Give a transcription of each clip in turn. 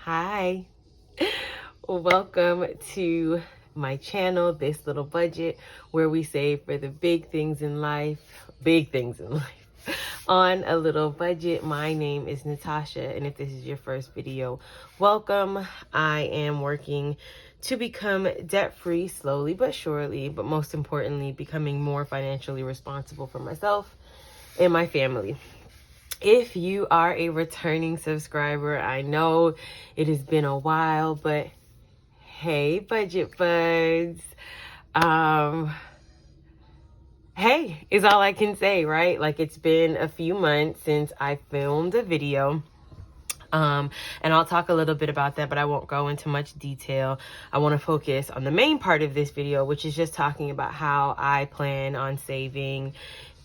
Hi, welcome to my channel, This Little Budget, where we save for the big things in life, on a little budget. My name is Natasha, and if this is your first video, welcome. I am working to become debt-free slowly but surely, but most importantly, becoming more financially responsible for myself and my family. If you are a returning subscriber, I know it has been a while, but hey, budget buds. Hey is all I can say, right? Like, it's been a few months since I filmed a video. And I'll talk a little bit about that, but I won't go into much detail. I want to focus on the main part of this video, which is just talking about how I plan on saving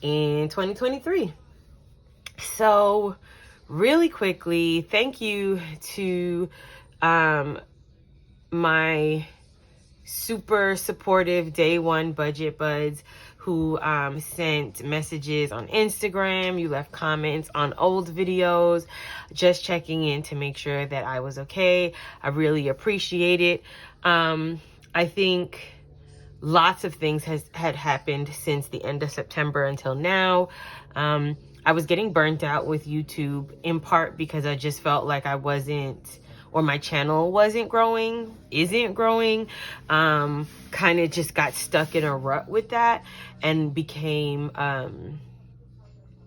in 2023. So really quickly, thank you to my super supportive day one budget buds who sent messages on Instagram. You left comments on old videos, just checking in to make sure that I was okay. I really appreciate it. I think lots of things had happened since the end of September until now. I was getting burnt out with YouTube, in part because I just felt like I wasn't, or my channel isn't growing, kind of just got stuck in a rut with that and became,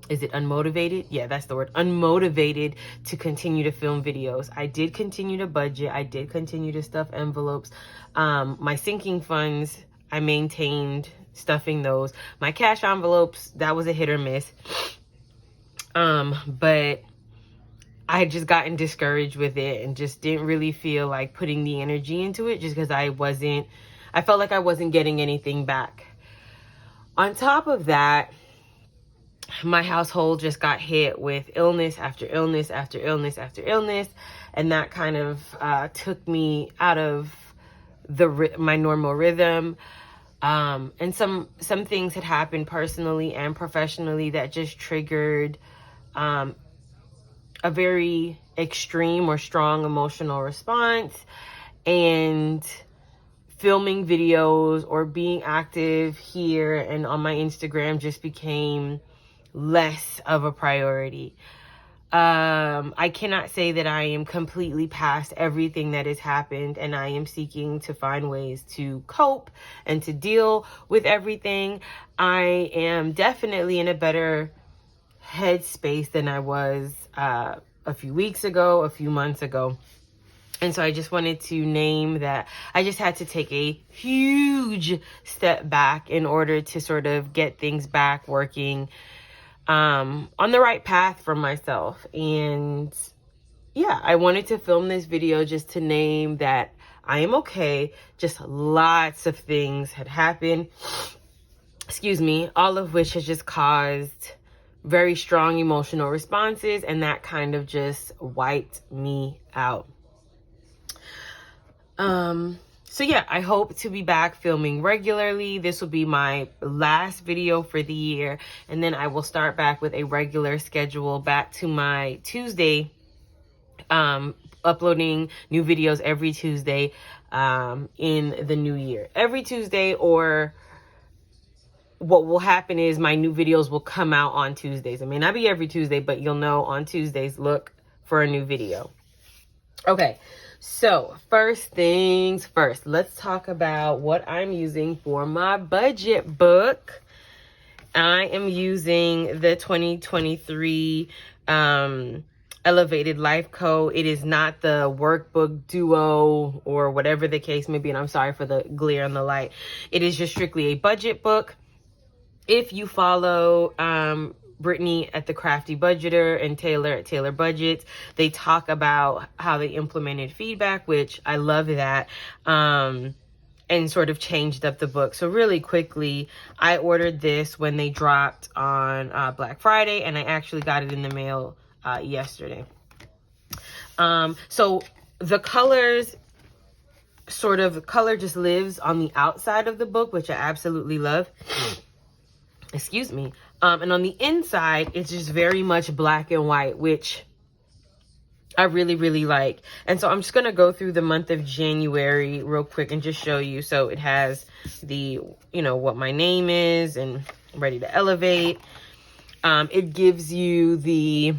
is it unmotivated? Yeah, that's the word. Unmotivated to continue to film videos. I did continue to budget. I did continue to stuff envelopes. My sinking funds, I maintained stuffing those. My cash envelopes, that was a hit or miss. But I had just gotten discouraged with it and just didn't really feel like putting the energy into it just because I felt like I wasn't getting anything back. On top of that, my household just got hit with illness after illness after illness after illness. And that kind of took me out of my normal rhythm. And some things had happened personally and professionally that just triggered a very extreme or strong emotional response, and filming videos or being active here and on my Instagram just became less of a priority. I cannot say that I am completely past everything that has happened, and I am seeking to find ways to cope and to deal with everything. I am definitely in a better headspace than I was a few weeks ago, a few months ago. And so I just wanted to name that I just had to take a huge step back in order to sort of get things back working on the right path for myself. And yeah, I wanted to film this video just to name that I am okay. Just lots of things had happened, all of which has just caused very strong emotional responses, and that kind of just wiped me out. So yeah, I hope to be back filming regularly. This will be my last video for the year, and then I will start back with a regular schedule back to my Tuesday, uploading new videos every Tuesday in the new year. Every Tuesday, or what will happen is my new videos will come out on Tuesdays. It may not be every Tuesday, but you'll know on Tuesdays, look for a new video. Okay, so first things first, let's talk about what I'm using for my budget book. I am using the 2023 Elevated Life Code. It is not the workbook duo or whatever the case may be, and I'm sorry for the glare on the light. It is just strictly a budget book. If you follow Brittany at The Crafty Budgeter and Taylor at Taylor Budgets, they talk about how they implemented feedback, which I love that, and sort of changed up the book. So really quickly, I ordered this when they dropped on Black Friday, and I actually got it in the mail yesterday. So the colors, color just lives on the outside of the book, which I absolutely love. And on the inside, it's just very much black and white, which I really, really like. And so I'm just going to go through the month of January real quick and just show you. So it has the, you know, what my name is and Ready to Elevate. It gives you the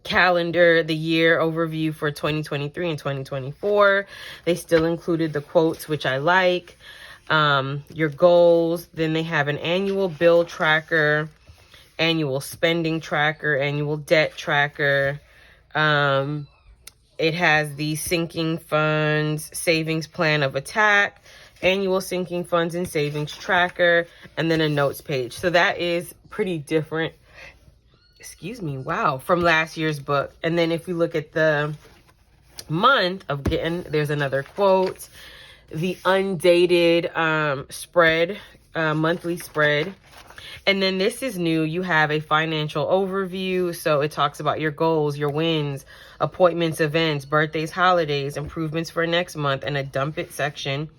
calendar, the year overview for 2023 and 2024. They still included the quotes, which I like. Your goals. Then they have an annual bill tracker, annual spending tracker, annual debt tracker. It has the sinking funds, savings plan of attack, annual sinking funds and savings tracker, and then a notes page. So that is pretty different. Excuse me. Wow. From last year's book. And then if we look at the month of getting, there's another quote, the undated spread, monthly spread. And then this is new. You have a financial overview. So it talks about your goals, your wins, appointments, events, birthdays, holidays, improvements for next month, and a dump it section.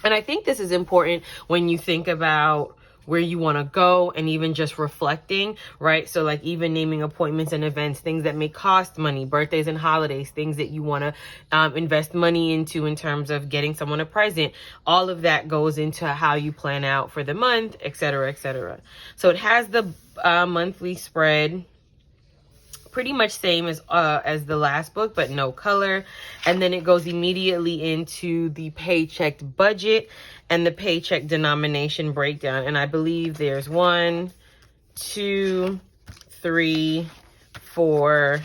And I think this is important when you think about where you want to go and even just reflecting, right? So like even naming appointments and events, things that may cost money, birthdays and holidays, things that you want to invest money into in terms of getting someone a present. All of that goes into how you plan out for the month, et cetera, et cetera. So it has the monthly spread, pretty much same as the last book, but no color. And then it goes immediately into the paycheck budget and the paycheck denomination breakdown. And I believe there's 1, 2, 3, 4,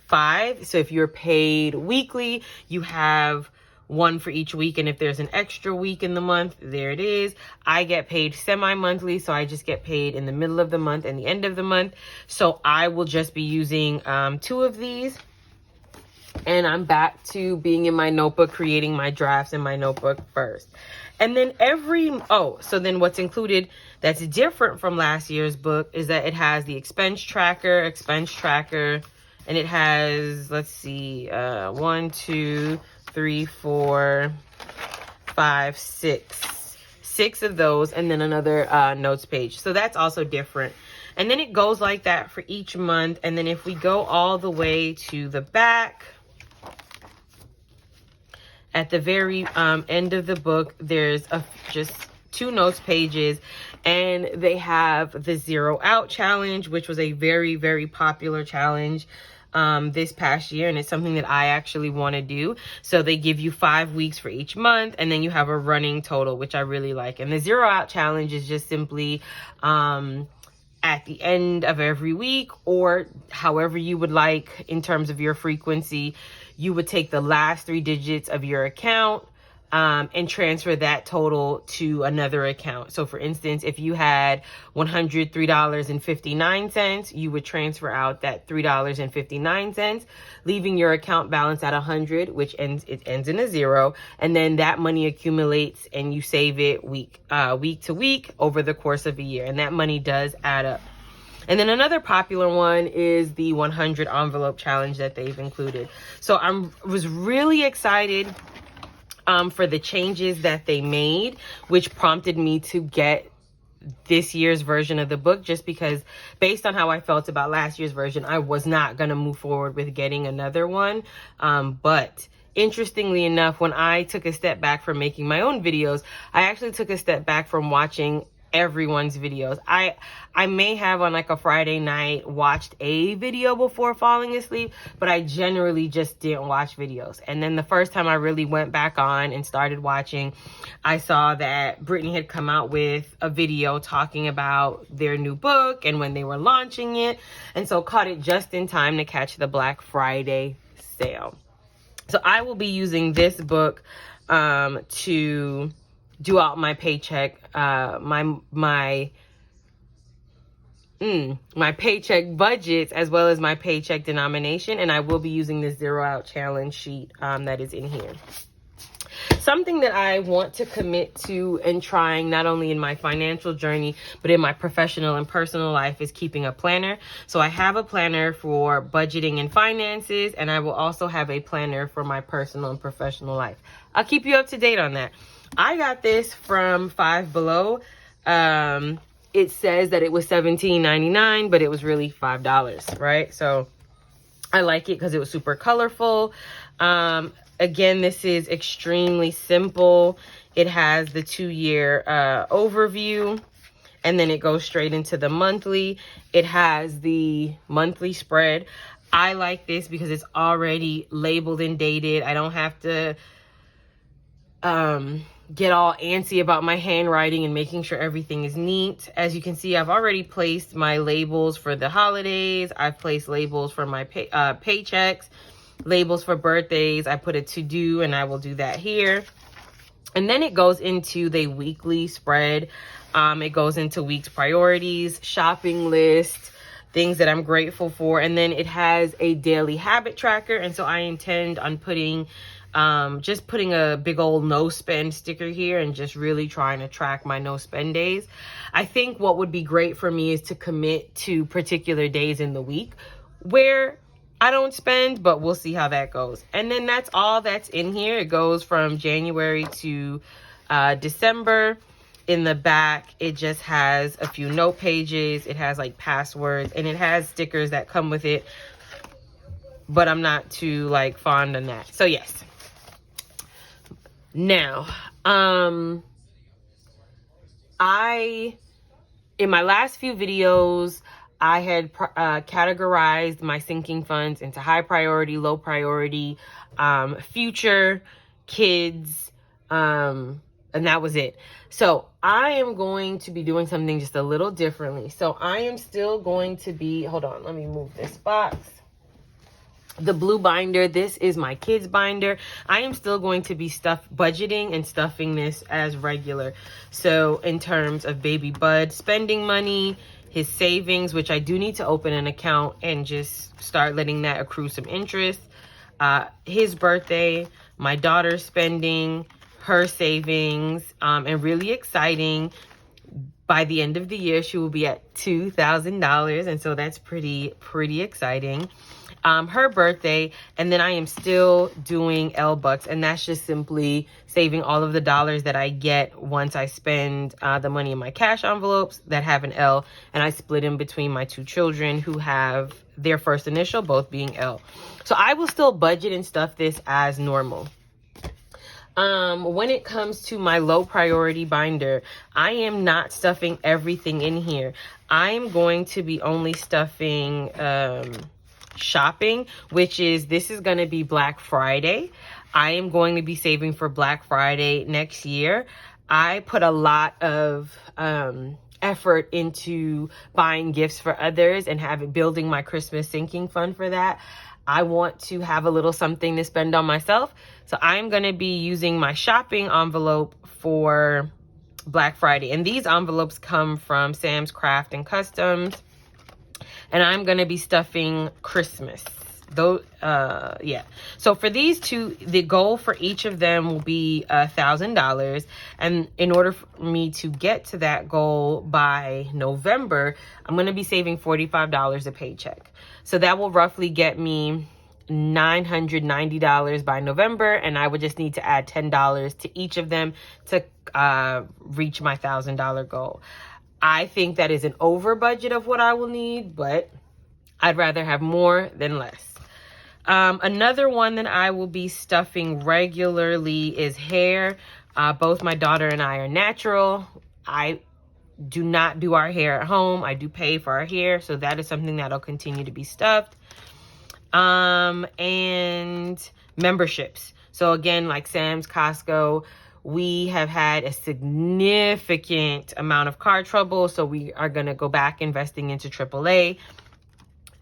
5. So if you're paid weekly, you have one for each week. And if there's an extra week in the month, there it is. I get paid semi-monthly, so I just get paid in the middle of the month and the end of the month. So I will just be using 2 of these. And I'm back to being in my notebook, creating my drafts in my notebook first. And then so then what's included that's different from last year's book is that it has the expense tracker, and it has, let's see, 1, 2, 3, 4, 5, 6 of those, and then another notes page. So that's also different. And then it goes like that for each month. And then if we go all the way to the back, at the very end of the book, there's just 2 notes pages, and they have the 0 out challenge, which was a very, very popular challenge this past year, and it's something that I actually want to do. So they give you 5 weeks for each month, and then you have a running total, which I really like. And the 0 out challenge is just simply at the end of every week, or however you would like in terms of your frequency, you would take the last 3 digits of your account and transfer that total to another account. So for instance, if you had $103.59, you would transfer out that $3.59, leaving your account balance at 100, which ends in a 0. And then that money accumulates and you save it week to week over the course of a year. And that money does add up. And then another popular one is the 100 envelope challenge that they've included. So I was really excited for the changes that they made, which prompted me to get this year's version of the book, just because based on how I felt about last year's version, I was not going to move forward with getting another one. But interestingly enough, when I took a step back from making my own videos, I actually took a step back from watching everyone's videos. I may have on like a Friday night watched a video before falling asleep, but I generally just didn't watch videos. And then the first time I really went back on and started watching, I saw that Brittany had come out with a video talking about their new book and when they were launching it, and so caught it just in time to catch the Black Friday sale. So I will be using this book to do out my paycheck, my paycheck budgets, as well as my paycheck denomination. And I will be using this 0 out challenge sheet that is in here. Something that I want to commit to and trying not only in my financial journey, but in my professional and personal life is keeping a planner. So I have a planner for budgeting and finances, and I will also have a planner for my personal and professional life. I'll keep you up to date on that. I got this from Five Below. It says that it was $17.99, but it was really $5, right? So I like it because it was super colorful. Again, this is extremely simple. It has the 2-year overview, and then it goes straight into the monthly. It has the monthly spread. I like this because it's already labeled and dated. I don't have to get all antsy about my handwriting and making sure everything is neat. As you can see, I've already placed my labels for the holidays. I've placed labels for my paychecks, labels for birthdays. I put a to-do, and I will do that here. And then it goes into the weekly spread. It goes into week's priorities, shopping list, things that I'm grateful for. And then it has a daily habit tracker. And so I intend on putting just putting a big old no spend sticker here and just really trying to track my no spend days. I think what would be great for me is to commit to particular days in the week where I don't spend, but we'll see how that goes. And then that's all that's in here. It goes from January to December. In the back, it just has a few note pages. It has like passwords, and it has stickers that come with it, but I'm not too like fond on that. So yes. Now, in my last few videos, I had categorized my sinking funds into high priority, low priority, future, kids, and that was it. So I am going to be doing something just a little differently. So I am still going to be, hold on, let me move this box. The blue binder, this is my kids binder. I am still going to be budgeting and stuffing this as regular. So in terms of baby Bud spending money, his savings, which I do need to open an account and just start letting that accrue some interest. His birthday, my daughter's spending, her savings, and really exciting. By the end of the year, she will be at $2,000. And so that's pretty exciting. Her birthday, and then I am still doing L bucks, and that's just simply saving all of the dollars that I get once I spend the money in my cash envelopes that have an L, and I split them between my 2 children who have their first initial both being L. So I will still budget and stuff this as normal. When it comes to my low priority binder, I am not stuffing everything in here. I am going to be only stuffing shopping, which is, this is going to be Black Friday. I am going to be saving for Black Friday next year. I put a lot of effort into buying gifts for others and building my Christmas sinking fund for that. I want to have a little something to spend on myself. So I'm going to be using my shopping envelope for Black Friday. And these envelopes come from Sam's Craft and Customs. And I'm going to be stuffing Christmas. Yeah. So for these two, the goal for each of them will be $1,000. And in order for me to get to that goal by November, I'm going to be saving $45 a paycheck. So that will roughly get me $990 by November. And I would just need to add $10 to each of them to reach my $1,000 goal. I think that is an over budget of what I will need, but I'd rather have more than less. Another one that I will be stuffing regularly is hair. Both my daughter and I are natural. I do not do our hair at home. I do pay for our hair, so that is something that'll continue to be stuffed. And memberships. So again, like Sam's, Costco, we have had a significant amount of car trouble, so we are going to go back investing into AAA.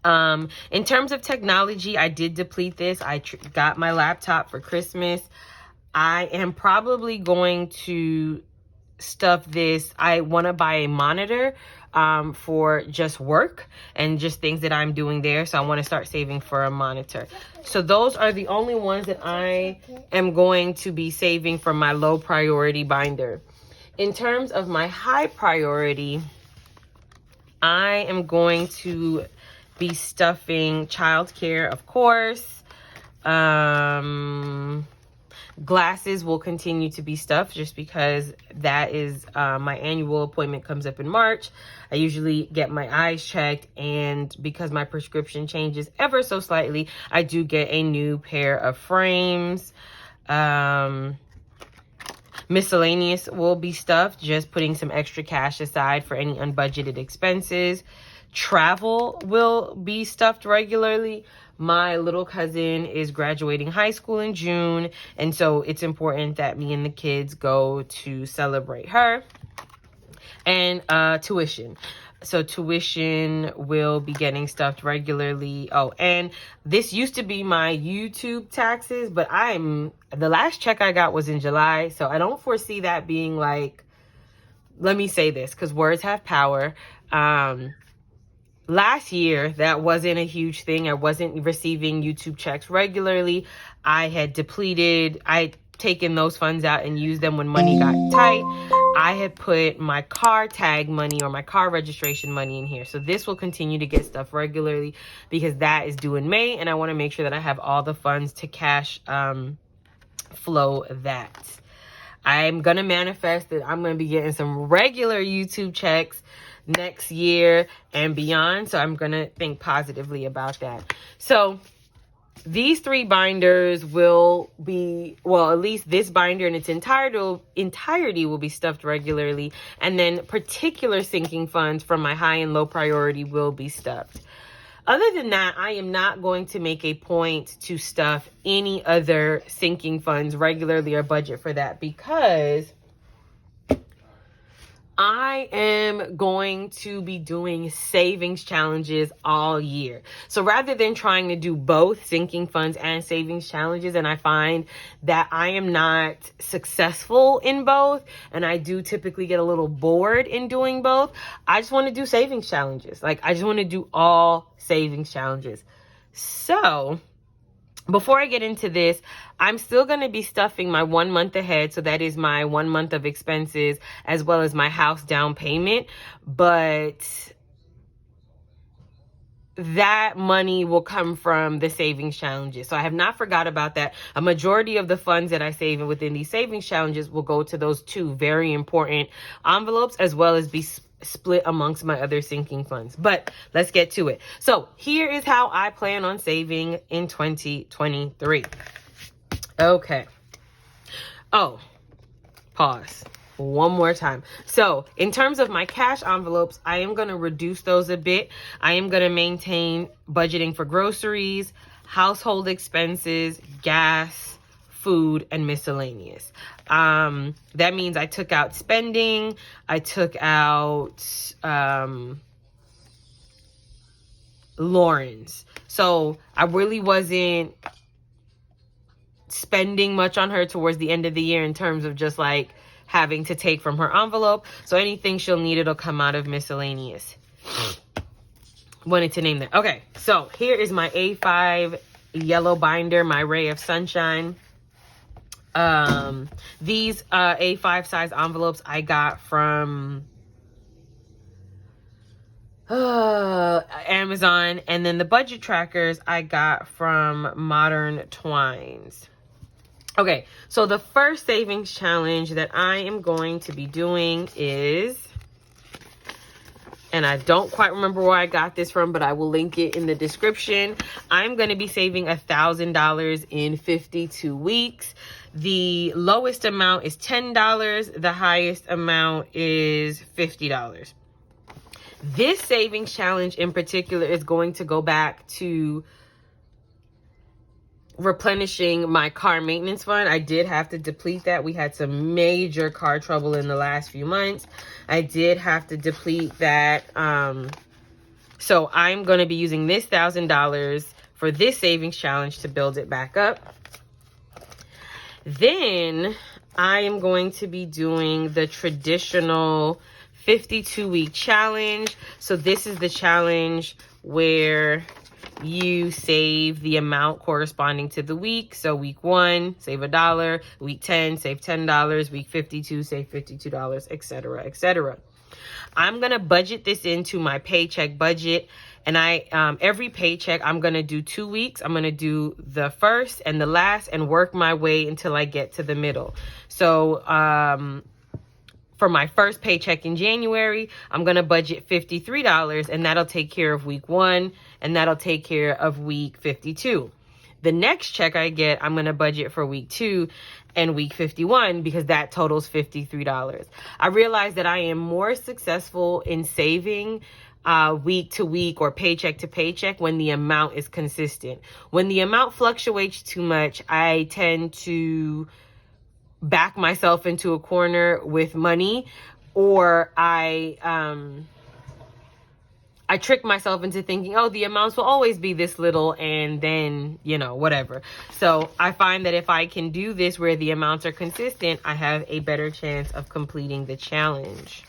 In terms of technology, I did deplete this. I got my laptop for Christmas. I am probably going to stuff this. I want to buy a monitor for just work and just things that I'm doing there. So I want to start saving for a monitor. So those are the only ones that I am going to be saving from my low priority binder. In terms of my high priority, I am going to be stuffing childcare, of course. Glasses will continue to be stuffed just because that is my annual appointment comes up in March. I usually get my eyes checked, and because my prescription changes ever so slightly, I do get a new pair of frames. Miscellaneous will be stuffed, just putting some extra cash aside for any unbudgeted expenses. Travel will be stuffed regularly. My little cousin is graduating high school in June, and so it's important that me and the kids go to celebrate her. And tuition. So tuition will be getting stuffed regularly. Oh, and this used to be my YouTube taxes, but the last check I got was in July, so I don't foresee that being like, let me say this, because words have power. Last year, that wasn't a huge thing. I wasn't receiving YouTube checks regularly. I'd taken those funds out and used them when money got tight. I had put my car tag money or my car registration money in here. So this will continue to get stuff regularly because that is due in May, and I want to make sure that I have all the funds to cash flow that. I'm going to manifest that I'm going to be getting some regular YouTube checks next year and beyond. So I'm going to think positively about that. So these 3 binders will be, well, at least this binder in its entirety will be stuffed regularly. And then particular sinking funds from my high and low priority will be stuffed. Other than that, I am not going to make a point to stuff any other sinking funds regularly or budget for that, because I am going to be doing savings challenges all year. So rather than trying to do both sinking funds and savings challenges, and I find that I am not successful in both, and I do typically get a little bored in doing both, I just want to do savings challenges. Like, I just want to do all savings challenges. So before I get into this, I'm still going to be stuffing my 1 month ahead. So that is my 1 month of expenses as well as my house down payment. But that money will come from the savings challenges. So I have not forgot about that. A majority of the funds that I save within these savings challenges will go to those 2 very important envelopes, as well as be split amongst my other sinking funds. But let's get to it. So here is how I plan on saving in 2023. Okay. Oh, pause. One more time. So in terms of my cash envelopes, I am going to reduce those a bit. I am going to maintain budgeting for groceries, household expenses, gas, food, and miscellaneous. That means I took out spending. I took out Lauren's. So I really wasn't spending much on her towards the end of the year in terms of just like having to take from her envelope. So anything she'll need, it'll come out of miscellaneous. Wanted to name that. Okay, so here is my A5 yellow binder, my Ray of Sunshine. These A5 size envelopes I got from Amazon, and then the budget trackers I got from Modern Twines. Okay, so the first savings challenge that I am going to be doing is, and I don't quite remember where I got this from, but I will link it in the description. I'm going to be saving $1,000 in 52 weeks. The lowest amount is $10. The highest amount is $50. This savings challenge in particular is going to go back to replenishing my car maintenance fund. I did have to deplete that. We had some major car trouble in the last few months. I did have to deplete that. So I'm going to be using this $1,000 for this savings challenge to build it back up. Then I am going to be doing the traditional 52-week challenge. So this is the challenge where you save the amount corresponding to the week. So week 1, save $1. Week 10, save $10. Week 52, save $52, etc., etc. I'm going to budget this into my paycheck budget. And every paycheck, I'm going to do 2 weeks. I'm going to do the first and the last and work my way until I get to the middle. So, for my first paycheck in January, I'm going to budget $53, and that'll take care of week 1, and that'll take care of week 52. The next check I get, I'm going to budget for week 2 and week 51 because that totals $53. I realize that I am more successful in saving week to week or paycheck to paycheck when the amount is consistent. When the amount fluctuates too much, I tend to back myself into a corner with money, or I trick myself into thinking, oh, the amounts will always be this little, and then, whatever. So I find that if I can do this where the amounts are consistent, I have a better chance of completing the challenge.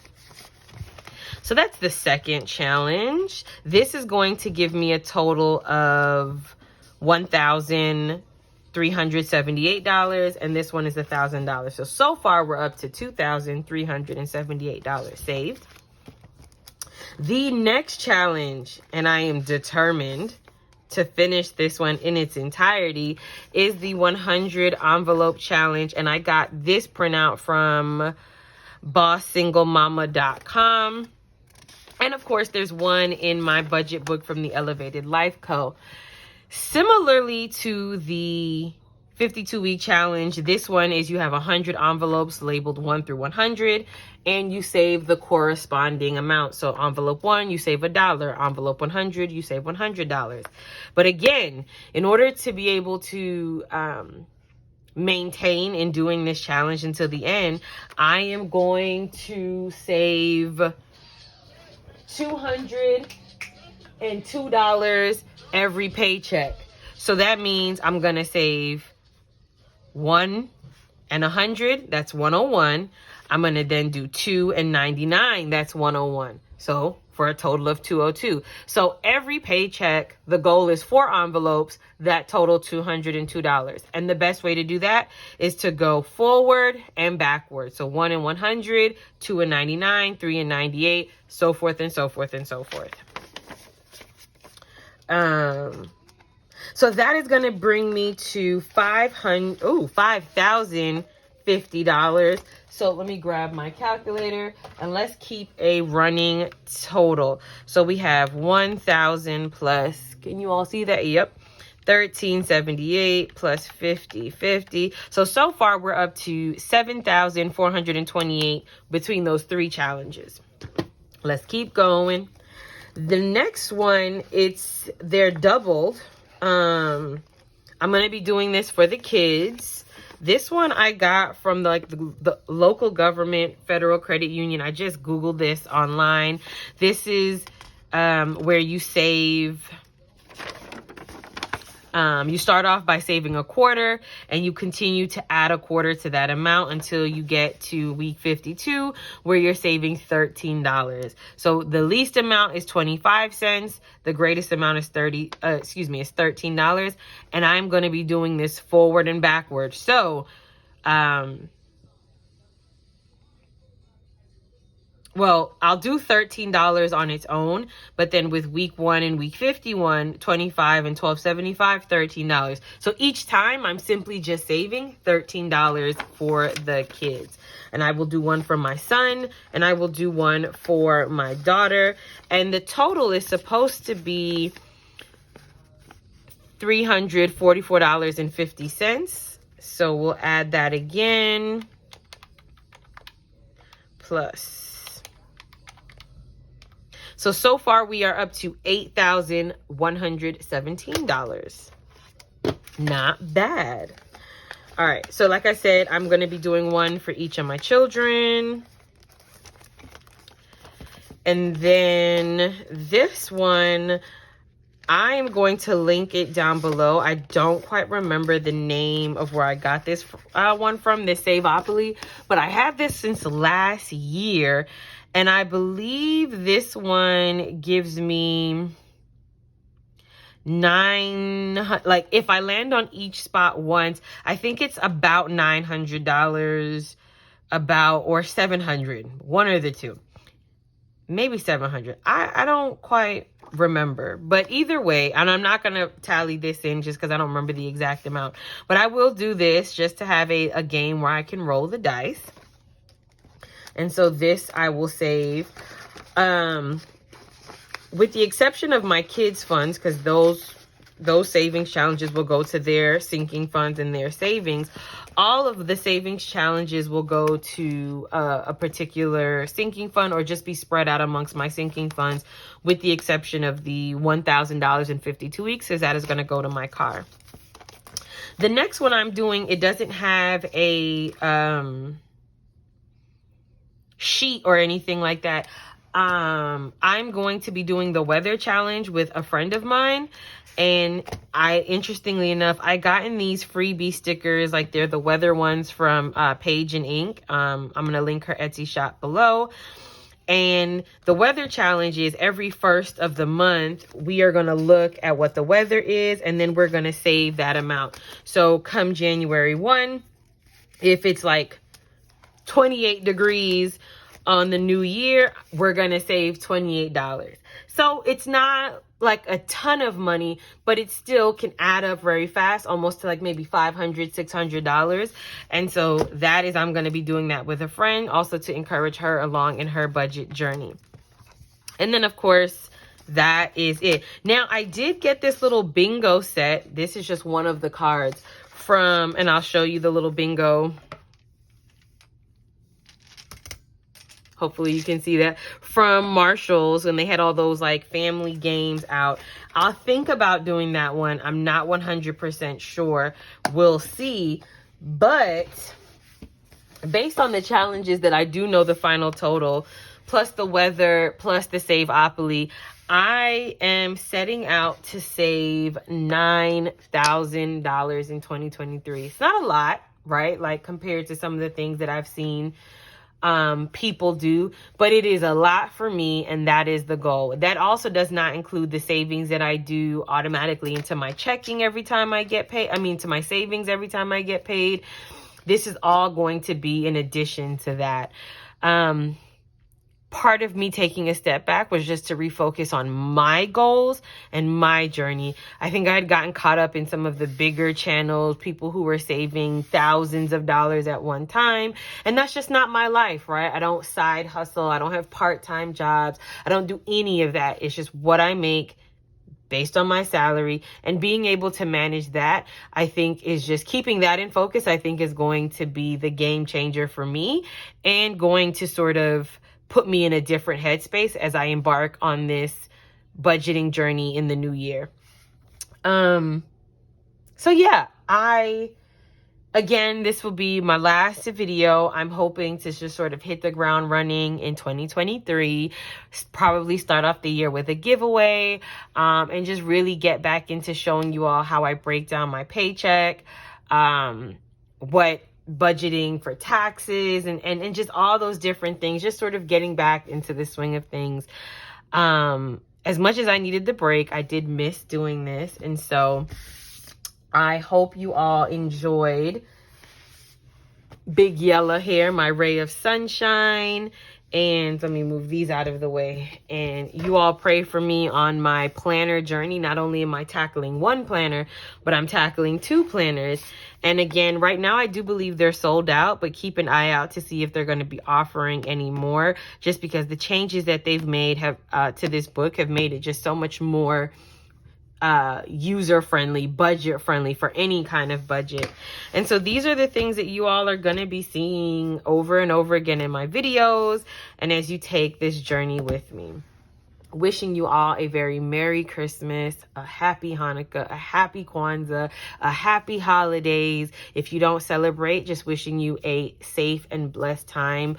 So that's the second challenge. This is going to give me a total of $1,378, and this one is $1,000. So far we're up to $2,378 saved. The next challenge, and I am determined to finish this one in its entirety, is the 100 envelope challenge, and I got this printout from bosssinglemama.com. And of course, there's one in my budget book from the Elevated Life Co. Similarly to the 52-week challenge, this one is you have 100 envelopes labeled 1 through 100, and you save the corresponding amount. So envelope 1, you save $1. Envelope 100, you save $100. But again, in order to be able to maintain in doing this challenge until the end, I am going to save $202 every paycheck. So that means I'm going to save 1 and 100, that's 101. I'm going to then do 2 and 99, that's 101. So for a total of 202. So every paycheck, the goal is 4 envelopes that total $202. And the best way to do that is to go forward and backward. So 1 and 100, 2 and 99, 3 and 98, so forth and so forth and so forth. So that is going to bring me to $5,050. So let me grab my calculator and let's keep a running total. So we have 1,000 plus, can you all see that? Yep. 1,378 plus 50. So far we're up to 7,428 between those 3 challenges. Let's keep going. The next one, they're doubled. I'm going to be doing this for the kids. This one I got from the local government federal credit union. I just Googled this online. This is where you save. You start off by saving a quarter, and you continue to add a quarter to that amount until you get to week 52, where you're saving $13. So the least amount is 25 cents. The greatest amount is $13. And I'm going to be doing this forward and backward. So, well, I'll do $13 on its own, but then with week 1 and week 51, 25 and 12.75, $13. So each time I'm simply just saving $13 for the kids. And I will do one for my son, and I will do one for my daughter. And the total is supposed to be $344.50. So we'll add that again. Plus. So far we are up to $8,117. Not bad. All right. So like I said, I'm going to be doing one for each of my children. And then this one, I'm going to link it down below. I don't quite remember the name of where I got this one from, this Saveopoly, but I had this since last year. And I believe this one gives me if I land on each spot once, I think it's about $900, or $700, one or the two. maybe 700. I don't quite remember, but either way, and I'm not going to tally this in just because I don't remember the exact amount, but I will do this just to have a game where I can roll the dice. And so this I will save, with the exception of my kids' funds, because those savings challenges will go to their sinking funds and their savings. All of the savings challenges will go to a particular sinking fund or just be spread out amongst my sinking funds, with the exception of the $1,000 in 52 weeks, because that is going to go to my car. The next one I'm doing, it doesn't have a sheet or anything like that. I'm going to be doing the weather challenge with a friend of mine. And interestingly enough, I gotten these freebie stickers, like they're the weather ones from Page and Ink. I'm going to link her Etsy shop below. And the weather challenge is every first of the month, we are going to look at what the weather is, and then we're going to save that amount. So come January 1, if it's like 28 degrees on the new year, we're going to save $28. So it's not like a ton of money, but it still can add up very fast, almost to like maybe $500, $600. And so that is, I'm going to be doing that with a friend, also to encourage her along in her budget journey. And then of course, that is it. Now I did get this little bingo set. This is just one of the cards from, and I'll show you the little bingo. Hopefully you can see that, from Marshall's, when they had all those like family games out. I'll think about doing that one. I'm not 100% sure. We'll see. But based on the challenges that I do know the final total, plus the weather, plus the Save-opoly, I am setting out to save $9,000 in 2023. It's not a lot, right? Like compared to some of the things that I've seen people do, but it is a lot for me, and that is the goal. That also does not include the savings that I do automatically into my checking every time I get paid. I mean, to my savings every time I get paid. This is all going to be in addition to that. Part of me taking a step back was just to refocus on my goals and my journey. I think I had gotten caught up in some of the bigger channels, people who were saving thousands of dollars at one time. And that's just not my life, right? I don't side hustle. I don't have part-time jobs. I don't do any of that. It's just what I make based on my salary, and being able to manage that, I think, is just keeping that in focus. I think is going to be the game changer for me, and going to sort of put me in a different headspace as I embark on this budgeting journey in the new year. So yeah, again, this will be my last video. I'm hoping to just sort of hit the ground running in 2023, probably start off the year with a giveaway, and just really get back into showing you all how I break down my paycheck, what budgeting for taxes, and just all those different things, just sort of getting back into the swing of things. As much as I needed the break, I did miss doing this. And so I hope you all enjoyed Big Yella here, my ray of sunshine. And let me move these out of the way. And you all pray for me on my planner journey. Not only am I tackling one planner, but I'm tackling two planners. And again, right now I do believe they're sold out, but keep an eye out to see if they're going to be offering any more, just because the changes that they've made have to this book have made it just so much more user-friendly, budget-friendly for any kind of budget. And so these are the things that you all are going to be seeing over and over again in my videos, and as you take this journey with me. Wishing you all a very Merry Christmas, a Happy Hanukkah, a Happy Kwanzaa, a Happy Holidays. If you don't celebrate, just wishing you a safe and blessed time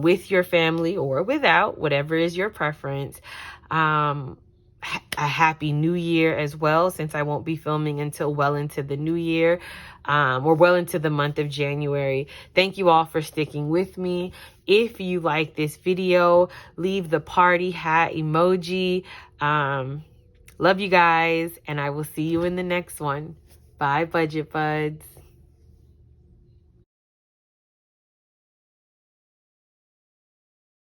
with your family or without, whatever is your preference. A Happy New Year as well, since I won't be filming until well into the new year, or well into the month of January. Thank you all for sticking with me. If you like this video, leave the party hat emoji. Love you guys, and I will see you in the next one. Bye, Budget Buds.